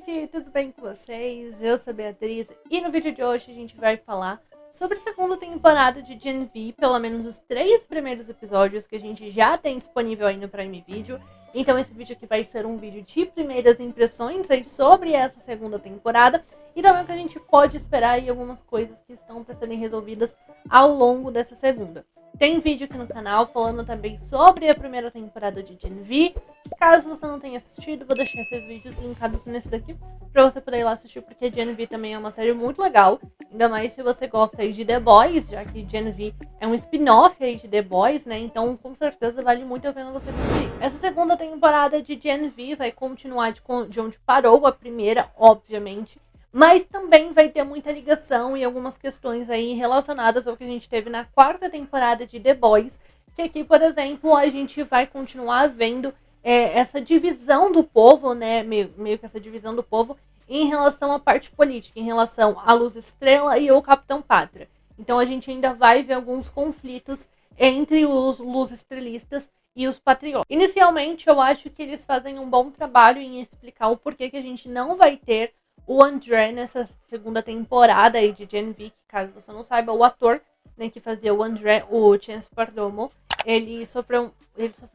gente, tudo bem com vocês? Eu sou a Beatriz e no vídeo de hoje a gente vai falar sobre a segunda temporada de Gen V, pelo menos os 3 primeiros episódios que a gente já tem disponível aí no Prime Video. Então esse vídeo aqui vai ser um vídeo de primeiras impressões aí sobre essa segunda temporada e também o que a gente pode esperar aí algumas coisas que estão para serem resolvidas ao longo dessa segunda. Tem vídeo aqui no canal falando também sobre a primeira temporada de Gen V. Caso você não tenha assistido, vou deixar esses vídeos linkados nesse daqui pra você poder ir lá assistir, porque Gen V também é uma série muito legal. Ainda mais se você gosta aí de The Boys, já que Gen V é um spin-off aí de The Boys, né? Então, com certeza, vale muito a pena você assistir. Essa segunda temporada de Gen V vai continuar de onde parou a primeira, obviamente. Mas também vai ter muita ligação e algumas questões aí relacionadas ao que a gente teve na quarta temporada de The Boys. Que aqui, por exemplo, a gente vai continuar vendo essa divisão do povo, né? Meio que essa divisão do povo em relação à parte política, em relação à Luz Estrela e ao Capitão Pátria. Então a gente ainda vai ver alguns conflitos entre os Luz Estrelistas e os Patriotas. Inicialmente, eu acho que eles fazem um bom trabalho em explicar o porquê que a gente não vai ter o André nessa segunda temporada aí de Gen V, que caso você não saiba, o ator, né, que fazia o André, o Chance Perdomo, ele sofreu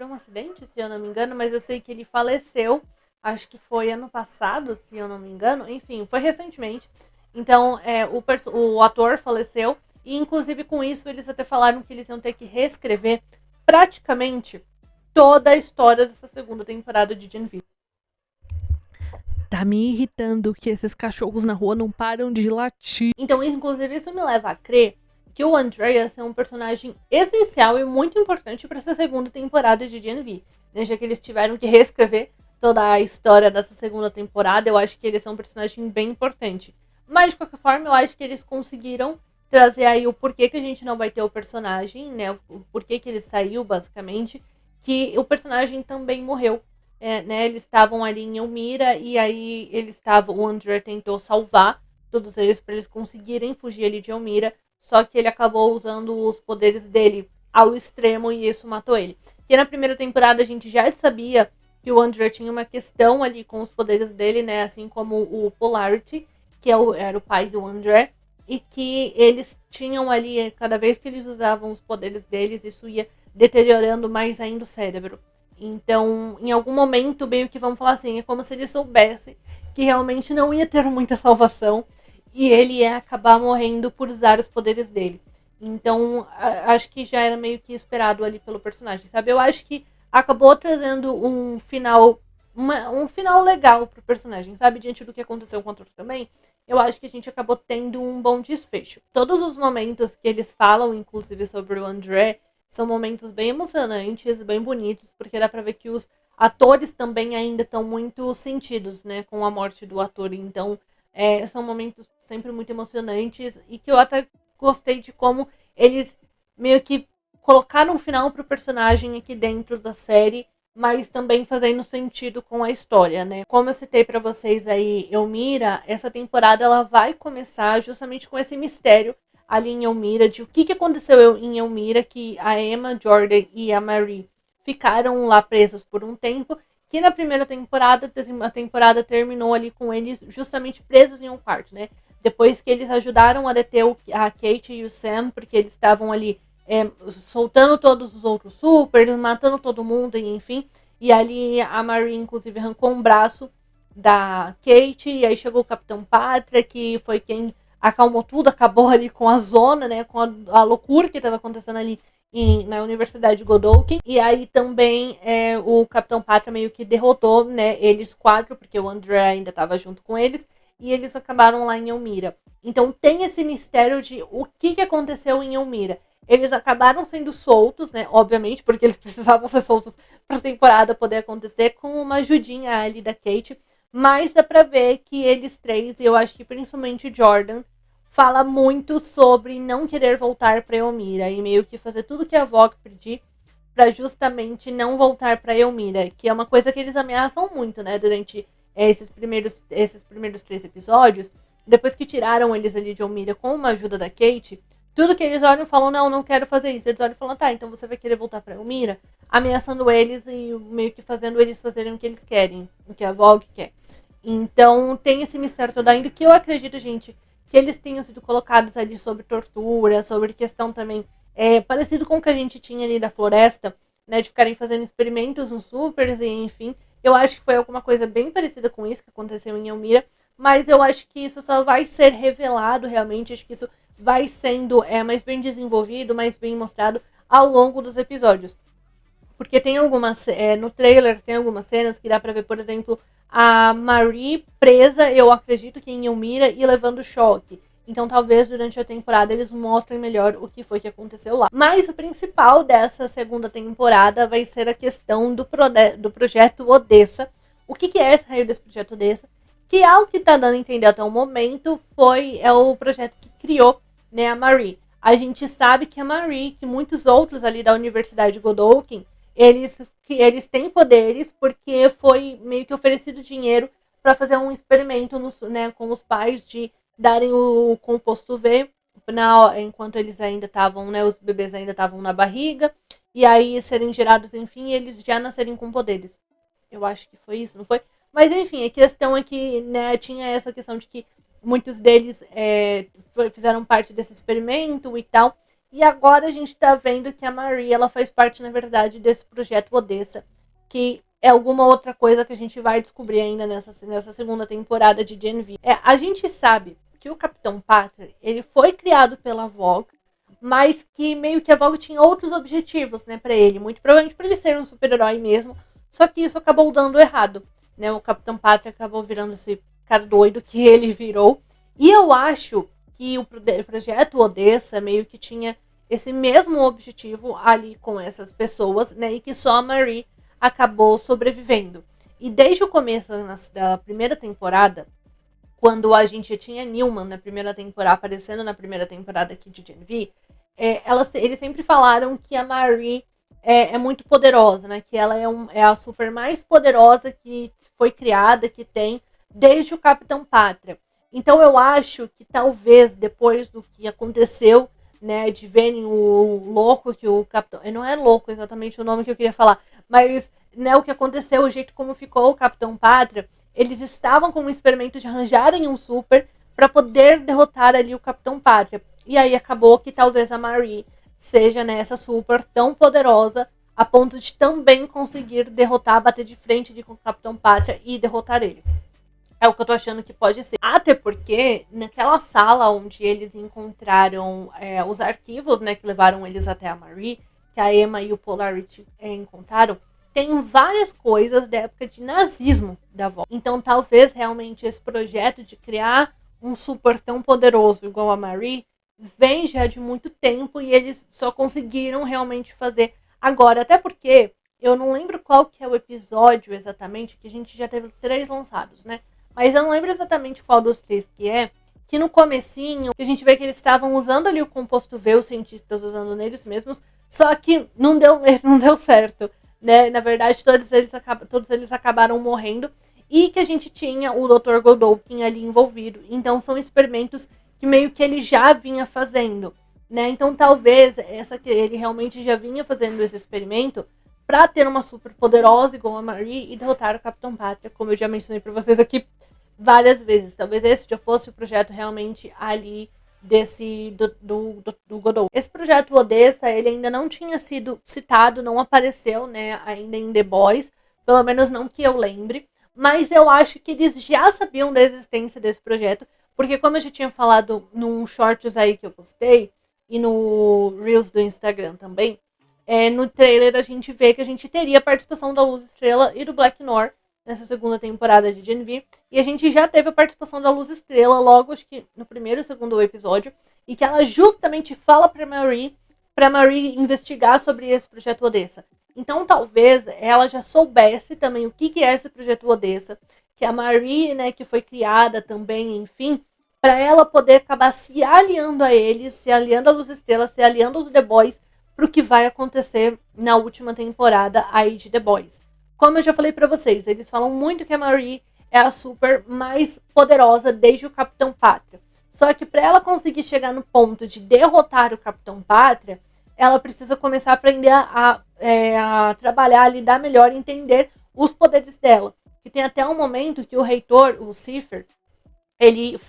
um acidente, se eu não me engano, mas eu sei que ele faleceu, acho que foi ano passado, se eu não me engano, enfim, foi recentemente. Então, o ator faleceu, e inclusive com isso eles até falaram que eles iam ter que reescrever praticamente toda a história dessa segunda temporada de Gen V. Tá me irritando que esses cachorros na rua não param de latir. Então, inclusive, isso me leva a crer que o Andreas é um personagem essencial e muito importante para essa segunda temporada de Gen V. Né? Já que eles tiveram que reescrever toda a história dessa segunda temporada, eu acho que eles são um personagem bem importante. Mas, de qualquer forma, eu acho que eles conseguiram trazer aí o porquê que a gente não vai ter o personagem, né? O porquê que ele saiu, basicamente. Que o personagem também morreu. Né, eles estavam ali em Elmira e aí o André tentou salvar todos eles para eles conseguirem fugir ali de Elmira, só que ele acabou usando os poderes dele ao extremo e isso matou ele. Porque na primeira temporada a gente já sabia que o André tinha uma questão ali com os poderes dele, né, assim como o Polarity, que era o pai do André, e que eles tinham ali, cada vez que eles usavam os poderes deles, isso ia deteriorando mais ainda o cérebro. Então, em algum momento, meio que vamos falar assim, é como se ele soubesse que realmente não ia ter muita salvação e ele ia acabar morrendo por usar os poderes dele. Então, acho que já era meio que esperado ali pelo personagem, sabe? Eu acho que acabou trazendo um final legal pro personagem, sabe? Diante do que aconteceu com o outro também, eu acho que a gente acabou tendo um bom desfecho. Todos os momentos que eles falam, inclusive, sobre o André, são momentos bem emocionantes, bem bonitos, porque dá pra ver que os atores também ainda estão muito sentidos, né, com a morte do ator. Então, são momentos sempre muito emocionantes e que eu até gostei de como eles meio que colocaram um final pro personagem aqui dentro da série, mas também fazendo sentido com a história, né? Como eu citei pra vocês aí, Elmira, essa temporada ela vai começar justamente com esse mistério ali em Elmira, de o que aconteceu em Elmira, que a Emma, Jordan e a Marie ficaram lá presos por um tempo, que na primeira temporada, a temporada terminou ali com eles justamente presos em um quarto, né? Depois que eles ajudaram a deter a Kate e o Sam, porque eles estavam ali soltando todos os outros supers, matando todo mundo, enfim. E ali a Marie, inclusive, arrancou um braço da Kate, e aí chegou o Capitão Pátria, que foi quem acalmou tudo, acabou ali com a zona, né, com a loucura que estava acontecendo ali na Universidade de Godolphin. E aí também o Capitão Pátria meio que derrotou, né, eles 4, porque o André ainda estava junto com eles, e eles acabaram lá em Elmira. Então tem esse mistério de o que aconteceu em Elmira. Eles acabaram sendo soltos, né, obviamente, porque eles precisavam ser soltos para a temporada poder acontecer, com uma ajudinha ali da Kate. Mas dá pra ver que eles três, e eu acho que principalmente Jordan, fala muito sobre não querer voltar pra Elmira e meio que fazer tudo que a Vogue pedir pra justamente não voltar pra Elmira, que é uma coisa que eles ameaçam muito, né, durante esses primeiros 3 episódios. Depois que tiraram eles ali de Elmira com uma ajuda da Kate, tudo que eles olham falam, não quero fazer isso. Eles olham e falam, tá, então você vai querer voltar pra Elmira? Ameaçando eles e meio que fazendo eles fazerem o que eles querem, o que a Vogue quer. Então tem esse mistério todo ainda, que eu acredito, gente, que eles tenham sido colocados ali sobre tortura, sobre questão também parecido com o que a gente tinha ali da floresta, né, de ficarem fazendo experimentos nos supers e enfim. Eu acho que foi alguma coisa bem parecida com isso que aconteceu em Elmira, mas eu acho que isso só vai ser revelado realmente, acho que isso vai sendo mais bem desenvolvido, mais bem mostrado ao longo dos episódios. Porque tem algumas, no trailer tem algumas cenas que dá pra ver, por exemplo, a Marie presa, eu acredito que em Elmira, e levando choque. Então talvez durante a temporada eles mostrem melhor o que foi que aconteceu lá. Mas o principal dessa segunda temporada vai ser a questão do projeto Odessa. O que é esse raio desse projeto Odessa? Que ao que tá dando a entender até o momento é o projeto que criou, né, a Marie. A gente sabe que a Marie, que muitos outros ali da Universidade Godolphin, eles têm poderes porque foi meio que oferecido dinheiro para fazer um experimento né, com os pais de darem o composto V enquanto eles ainda estavam, né, os bebês ainda estavam na barriga, e aí serem gerados, enfim, eles já nascerem com poderes. Eu acho que foi isso, não foi? Mas enfim, a questão é que, né, tinha essa questão de que muitos deles fizeram parte desse experimento e tal. E agora a gente tá vendo que a Marie, ela faz parte, na verdade, desse projeto Odessa, que é alguma outra coisa que a gente vai descobrir ainda nessa segunda temporada de Gen V. A gente sabe que o Capitão Pátria, ele foi criado pela Vogue, mas que meio que a Vogue tinha outros objetivos, né, pra ele. Muito provavelmente pra ele ser um super-herói mesmo, só que isso acabou dando errado, né? O Capitão Pátria acabou virando esse cara doido que ele virou. E eu acho que o projeto Odessa meio que tinha esse mesmo objetivo ali com essas pessoas, né? E que só a Marie acabou sobrevivendo. E desde o começo da primeira temporada, quando a gente tinha Newman na primeira temporada, aparecendo na primeira temporada aqui de Gen V, eles sempre falaram que a Marie é muito poderosa, né? Que ela é a super mais poderosa que foi criada, que tem, desde o Capitão Pátria. Então eu acho que talvez depois do que aconteceu, né, de verem o louco que o Capitão... Não é louco exatamente o nome que eu queria falar, mas, né, o que aconteceu, o jeito como ficou o Capitão Pátria, eles estavam com um experimento de arranjarem um super para poder derrotar ali o Capitão Pátria. E aí acabou que talvez a Marie seja, né, essa super tão poderosa a ponto de também conseguir derrotar, bater de frente com o Capitão Pátria e derrotar ele. É o que eu tô achando que pode ser. Até porque, naquela sala onde eles encontraram os arquivos, né, que levaram eles até a Marie, que a Emma e o Polarity encontraram, tem várias coisas da época de nazismo da avó. Então, talvez, realmente, esse projeto de criar um super tão poderoso igual a Marie vem já de muito tempo e eles só conseguiram realmente fazer agora. Até porque, eu não lembro qual que é o episódio exatamente, que a gente já teve 3 lançados, né? Mas eu não lembro exatamente qual dos 3 que no comecinho, que a gente vê que eles estavam usando ali o composto V, os cientistas usando neles mesmos, só que não deu certo, né? Na verdade, todos eles acabaram morrendo, e que a gente tinha o Dr. Godolphin ali envolvido. Então são experimentos que meio que ele já vinha fazendo, né? Então talvez ele realmente já vinha fazendo esse experimento para ter uma super poderosa igual a Marie e derrotar o Capitão Pátria, como eu já mencionei para vocês aqui várias vezes. Talvez esse já fosse o projeto realmente ali do Godot. Esse projeto Odessa, ele ainda não tinha sido citado, não apareceu, né, ainda em The Boys, pelo menos não que eu lembre, mas eu acho que eles já sabiam da existência desse projeto, porque como eu já tinha falado num shorts aí que eu postei, e no Reels do Instagram também, no trailer a gente vê que a gente teria a participação da Luz Estrela e do Black Noir nessa segunda temporada de Gen V, e a gente já teve a participação da Luz Estrela logo, acho que no primeiro e segundo episódio, e que ela justamente fala pra Marie investigar sobre esse projeto Odessa. Então talvez ela já soubesse também o que é esse projeto Odessa, que a Marie, né, que foi criada também, enfim, para ela poder acabar se aliando a eles, se aliando à Luz Estrela, se aliando aos The Boys, pro que vai acontecer na última temporada aí de The Boys. Como eu já falei pra vocês, eles falam muito que a Marie é a super mais poderosa desde o Capitão Pátria. Só que para ela conseguir chegar no ponto de derrotar o Capitão Pátria, ela precisa começar a aprender a trabalhar, a lidar melhor e entender os poderes dela. que tem até um momento que o reitor, o Cipher, ele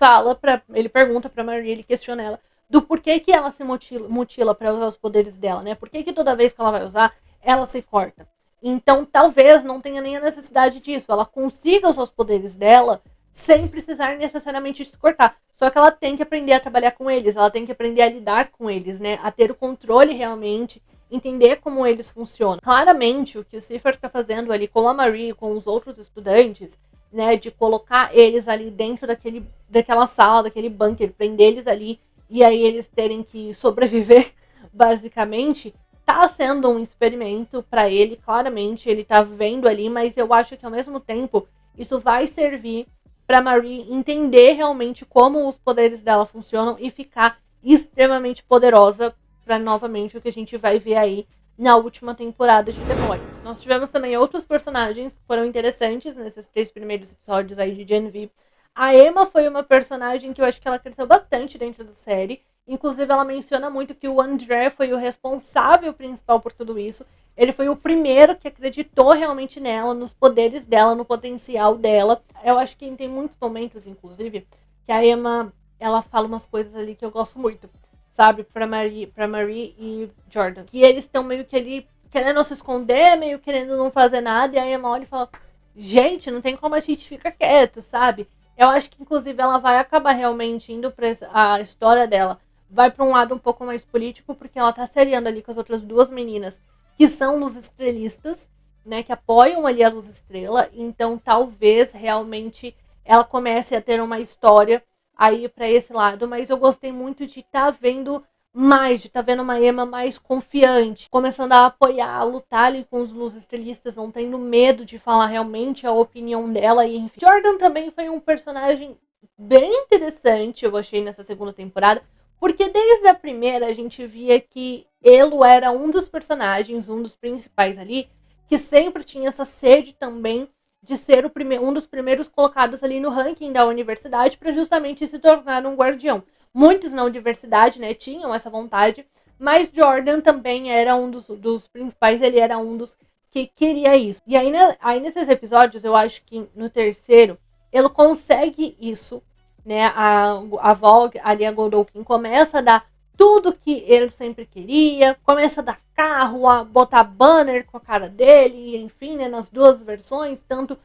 pergunta pra Marie, ele questiona ela do porquê que ela se mutila para usar os poderes dela, né? Por que toda vez que ela vai usar, ela se corta? Então, talvez não tenha nem a necessidade disso. Ela consiga usar os poderes dela sem precisar necessariamente se cortar. Só que ela tem que aprender a trabalhar com eles, ela tem que aprender a lidar com eles, né? A ter o controle realmente, entender como eles funcionam. Claramente, o que o Cipher está fazendo ali com a Marie, com os outros estudantes, né? De colocar eles ali dentro daquela sala, daquele bunker, prender eles ali, e aí eles terem que sobreviver, basicamente, tá sendo um experimento para ele, claramente, ele tá vendo ali, mas eu acho que ao mesmo tempo isso vai servir para Marie entender realmente como os poderes dela funcionam e ficar extremamente poderosa para novamente o que a gente vai ver aí na última temporada de The Boys. Nós tivemos também outros personagens que foram interessantes nesses 3 primeiros episódios aí de Gen V. A Emma foi uma personagem que eu acho que ela cresceu bastante dentro da série. Inclusive, ela menciona muito que o André foi o responsável principal por tudo isso. Ele foi o primeiro que acreditou realmente nela, nos poderes dela, no potencial dela. Eu acho que tem muitos momentos, inclusive, que a Emma, ela fala umas coisas ali que eu gosto muito, sabe? Pra Marie e Jordan. Que eles estão meio que ali querendo se esconder, meio querendo não fazer nada. E a Emma olha e fala, gente, não tem como a gente ficar quieto, sabe? Eu acho que, inclusive, ela vai acabar realmente indo pra a história dela. Vai para um lado um pouco mais político, porque ela tá se aliando ali com as outras 2 meninas, que são luz estrelistas, né? Que apoiam ali a Luz Estrela. Então, talvez, realmente, ela comece a ter uma história aí para esse lado. Mas eu gostei muito de estar vendo mais, de estar vendo uma Emma mais confiante, começando a apoiar, a lutar ali com os luz estrelistas, não tendo medo de falar realmente a opinião dela. E enfim, Jordan também foi um personagem bem interessante, eu achei, nessa segunda temporada, porque desde a primeira a gente via que Elo era um dos personagens, um dos principais ali, que sempre tinha essa sede também de ser um dos primeiros colocados ali no ranking da universidade para justamente se tornar um guardião. Muitos na universidade, né, tinham essa vontade, mas Jordan também era um dos principais, ele era um dos que queria isso. E aí, aí nesses episódios, eu acho que no terceiro, ele consegue isso, né? A Vogue, ali a Godolphin, começa a dar tudo que ele sempre queria, começa a dar carro, a botar banner com a cara dele, e enfim, né, nas 2 versões, tanto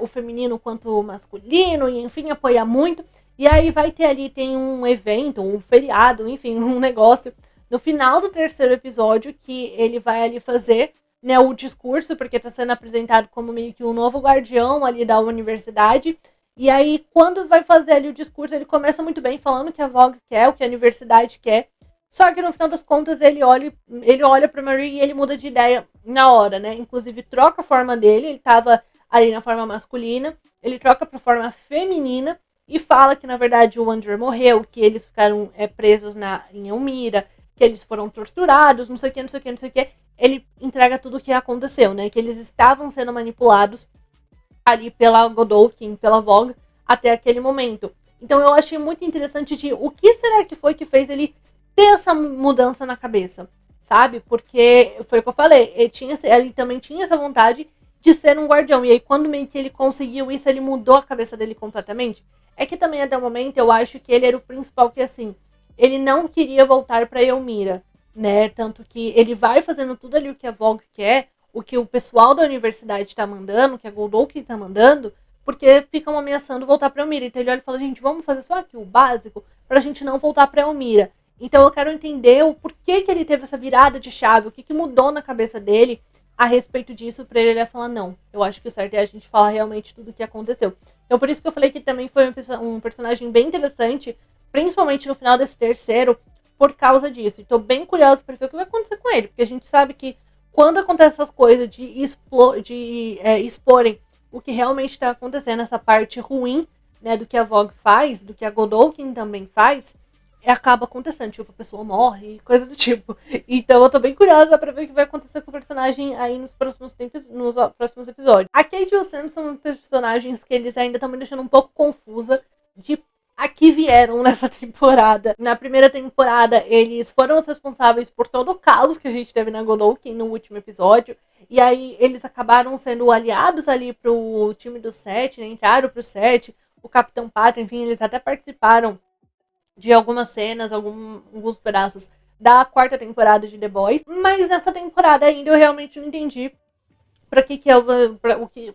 o feminino quanto o masculino, e enfim, apoiar muito. E aí vai ter ali, tem um evento, um feriado, enfim, um negócio, no final do terceiro episódio, que ele vai ali fazer, né, o discurso, porque está sendo apresentado como meio que um novo guardião ali da universidade. E aí, quando vai fazer ali o discurso, ele começa muito bem, falando o que a Vogue quer, o que a universidade quer. Só que no final das contas, ele olha pra Marie e ele muda de ideia na hora, né? Inclusive, troca a forma dele, ele tava ali na forma masculina, ele troca pra forma feminina e fala que, na verdade, o Andrew morreu, que eles ficaram presos em Elmira, que eles foram torturados, não sei o que, não sei o que, não sei o que. Ele entrega tudo o que aconteceu, né? Que eles estavam sendo manipulados ali pela Godolphin, pela Vogue, até aquele momento. Então eu achei muito interessante de o que será que foi que fez ele ter essa mudança na cabeça, sabe? Porque foi o que eu falei, ele também tinha essa vontade de ser um guardião. E aí quando meio que ele conseguiu isso, ele mudou a cabeça dele completamente. É que também até o momento eu acho que ele era o principal, que assim, ele não queria voltar pra Elmira, né? Tanto que ele vai fazendo tudo ali o que a Vogue quer, o que o pessoal da universidade tá mandando, o que a Godolphin tá mandando, porque ficam ameaçando voltar pra Elmira. Então ele olha e fala, gente, vamos fazer só aqui o básico pra gente não voltar pra Elmira. Então eu quero entender o porquê que ele teve essa virada de chave, o que mudou na cabeça dele a respeito disso, pra ele falar, não, eu acho que o certo é a gente falar realmente tudo o que aconteceu. Então por isso que eu falei que também foi um personagem bem interessante, principalmente no final desse terceiro, por causa disso. E tô bem curiosa pra ver o que vai acontecer com ele, porque a gente sabe que quando acontecem essas coisas de exporem o que realmente está acontecendo, essa parte ruim, né, do que a Vogue faz, do que a Godolphin também faz, acaba acontecendo, tipo, a pessoa morre, coisa do tipo. Então eu tô bem curiosa pra ver o que vai acontecer com o personagem aí nos próximos episódios. A Kate e o Sam são personagens que eles ainda estão me deixando um pouco confusa de aqui vieram nessa temporada. Na primeira temporada, eles foram os responsáveis por todo o caos que a gente teve na Godolphin no último episódio. E aí eles acabaram sendo aliados ali pro time do 7, né? Entraram pro 7, o Capitão Pátria, enfim, eles até participaram de algumas cenas, alguns pedaços da quarta temporada de The Boys. Mas nessa temporada ainda eu realmente não entendi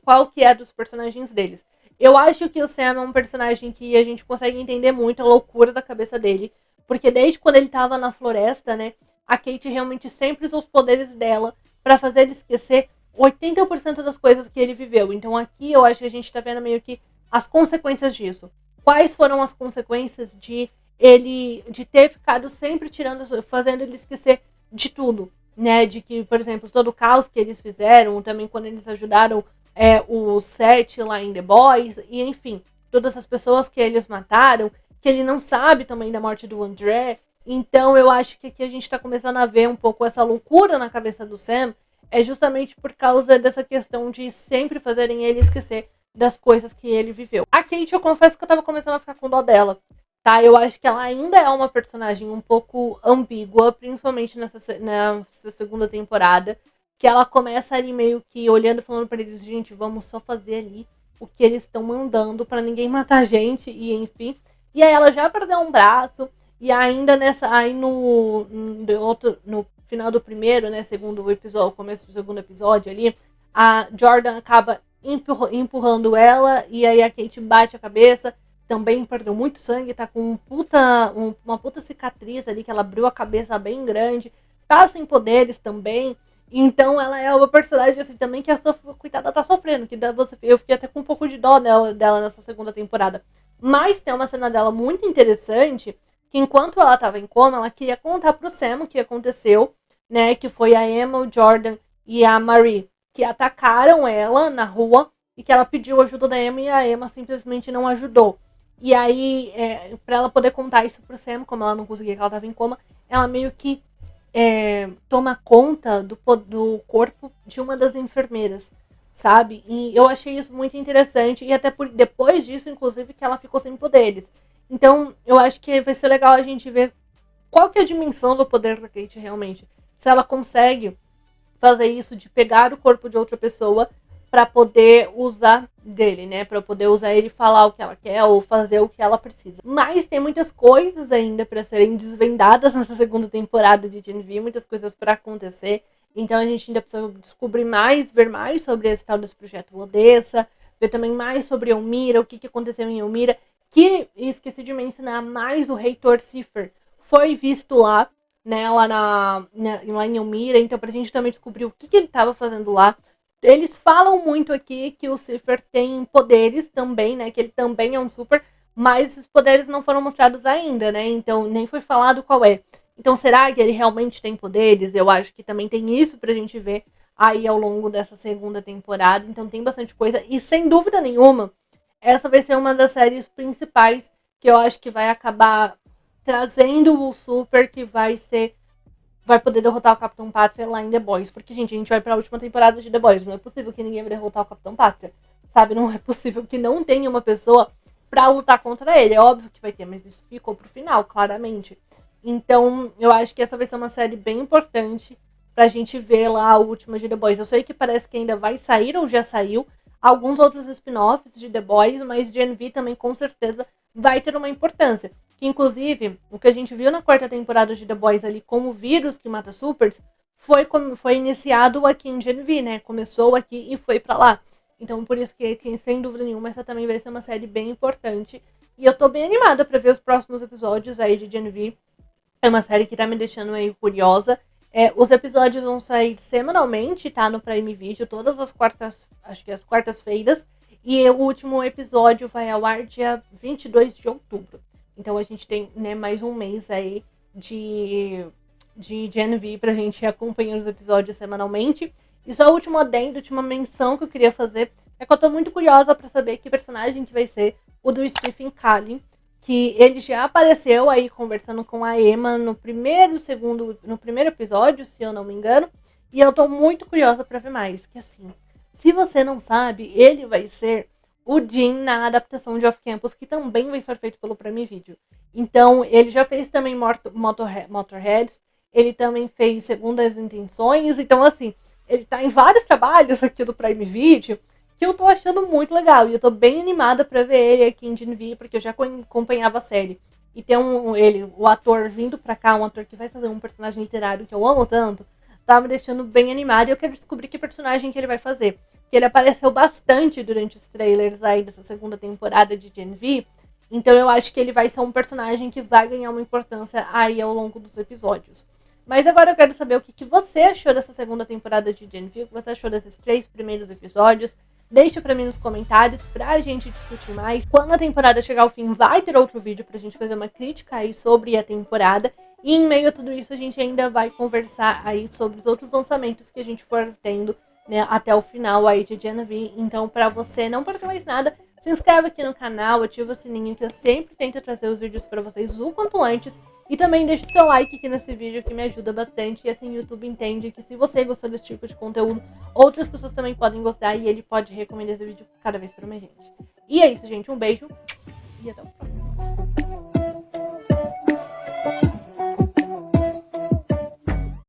qual que é dos personagens deles. Eu acho que o Sam é um personagem que a gente consegue entender muito a loucura da cabeça dele. Porque desde quando ele tava na floresta, né? A Kate realmente sempre usou os poderes dela pra fazer ele esquecer 80% das coisas que ele viveu. Então aqui eu acho que a gente tá vendo meio que as consequências disso. Quais foram as consequências de ter ficado sempre fazendo ele esquecer de tudo, né? De que, por exemplo, todo o caos que eles fizeram, também quando eles ajudaram o Seth lá em The Boys, e enfim, todas as pessoas que eles mataram, que ele não sabe também da morte do André. Então eu acho que aqui a gente tá começando a ver um pouco essa loucura na cabeça do Sam, é justamente por causa dessa questão de sempre fazerem ele esquecer das coisas que ele viveu. A Kate, eu confesso que eu tava começando a ficar com dó dela, tá? Eu acho que ela ainda é uma personagem um pouco ambígua, principalmente nessa segunda temporada, que ela começa ali meio que olhando e falando pra eles, gente, vamos só fazer ali o que eles estão mandando pra ninguém matar a gente, e enfim. E aí ela já perdeu um braço, e ainda no final do primeiro, né, segundo episódio, começo do segundo episódio ali, a Jordan acaba empurrando ela, e aí a Kate bate a cabeça, também perdeu muito sangue, tá com uma puta cicatriz ali, que ela abriu a cabeça bem grande, tá sem poderes também. Então ela é uma personagem assim também que coitada tá sofrendo, eu fiquei até com um pouco de dó dela nessa segunda temporada. Mas tem uma cena dela muito interessante, que enquanto ela tava em coma, ela queria contar pro Sam o que aconteceu, né, que foi a Emma, o Jordan e a Marie que atacaram ela na rua e que ela pediu ajuda da Emma e a Emma simplesmente não ajudou. E aí, pra ela poder contar isso pro Sam, como ela não conseguia, que ela tava em coma, ela meio que toma conta do corpo de uma das enfermeiras, sabe? E eu achei isso muito interessante, e até depois disso, inclusive, que ela ficou sem poderes. Então, eu acho que vai ser legal a gente ver qual que é a dimensão do poder da Kate realmente. Se ela consegue fazer isso de pegar o corpo de outra pessoa para poder usar dele, né? Para poder usar ele e falar o que ela quer ou fazer o que ela precisa. Mas tem muitas coisas ainda para serem desvendadas nessa segunda temporada de Gen V, muitas coisas para acontecer. Então a gente ainda precisa descobrir mais, ver mais sobre esse tal desse projeto Odessa, ver também mais sobre Elmira, o que aconteceu em Elmira, que esqueci de mencionar mais o Heitor Cipher foi visto lá, né, lá em Elmira, então pra gente também descobrir o que ele estava fazendo lá. Eles falam muito aqui que o Cipher tem poderes também, né, que ele também é um super, mas os poderes não foram mostrados ainda, né, então nem foi falado qual é. Então será que ele realmente tem poderes? Eu acho que também tem isso pra gente ver aí ao longo dessa segunda temporada, então tem bastante coisa, e sem dúvida nenhuma, essa vai ser uma das séries principais que eu acho que vai acabar trazendo o super que vai poder derrotar o Capitão Pátria lá em The Boys. Porque, gente, a gente vai pra última temporada de The Boys. Não é possível que ninguém vai derrotar o Capitão Pátria. Sabe? Não é possível que não tenha uma pessoa pra lutar contra ele. É óbvio que vai ter, mas isso ficou pro final, claramente. Então, eu acho que essa vai ser uma série bem importante pra gente ver lá a última de The Boys. Eu sei que parece que ainda vai sair ou já saiu alguns outros spin-offs de The Boys, mas Gen V também com certeza vai ter uma importância. Que, inclusive, o que a gente viu na quarta temporada de The Boys ali como vírus que mata supers foi iniciado aqui em Gen V, né? Começou aqui e foi pra lá. Então, por isso que, sem dúvida nenhuma, essa também vai ser uma série bem importante. E eu tô bem animada pra ver os próximos episódios aí de Gen V. É uma série que tá me deixando meio curiosa. Os episódios vão sair semanalmente, tá? No Prime Video, todas as quartas, acho que as quartas-feiras. E o último episódio vai ao ar dia 22 de outubro. Então a gente tem, né, mais um mês aí de Gen V pra gente acompanhar os episódios semanalmente. E só o último adendo, a última menção que eu queria fazer é que eu tô muito curiosa pra saber que personagem que vai ser o do Stephen Cullen, que ele já apareceu aí conversando com a Emma no primeiro episódio, se eu não me engano. E eu tô muito curiosa pra ver mais, que assim, se você não sabe, ele vai ser o Jim na adaptação de Off Campus, que também vai ser feito pelo Prime Video. Então, ele já fez também Motorheads, ele também fez Segundas Intenções, então assim, ele tá em vários trabalhos aqui do Prime Video, que eu tô achando muito legal, e eu tô bem animada pra ver ele aqui em Gen V, porque eu já acompanhava a série. E ter o ator vindo pra cá, um ator que vai fazer um personagem literário que eu amo tanto, tá me deixando bem animada, e eu quero descobrir que personagem que ele vai fazer. Que ele apareceu bastante durante os trailers aí dessa segunda temporada de Gen V, então eu acho que ele vai ser um personagem que vai ganhar uma importância aí ao longo dos episódios. Mas agora eu quero saber o que você achou dessa segunda temporada de Gen V, o que você achou desses 3 primeiros episódios. Deixa pra mim nos comentários pra gente discutir mais. Quando a temporada chegar ao fim, vai ter outro vídeo pra gente fazer uma crítica aí sobre a temporada. E em meio a tudo isso, a gente ainda vai conversar aí sobre os outros lançamentos que a gente for tendo, né, até o final aí de Gen V. Então, pra você não perder mais nada, se inscreve aqui no canal, ativa o sininho que eu sempre tento trazer os vídeos pra vocês o quanto antes. E também deixe seu like aqui nesse vídeo que me ajuda bastante. E assim o YouTube entende que se você gostou desse tipo de conteúdo, outras pessoas também podem gostar e ele pode recomendar esse vídeo cada vez para mais gente. E é isso, gente. Um beijo e até o próximo.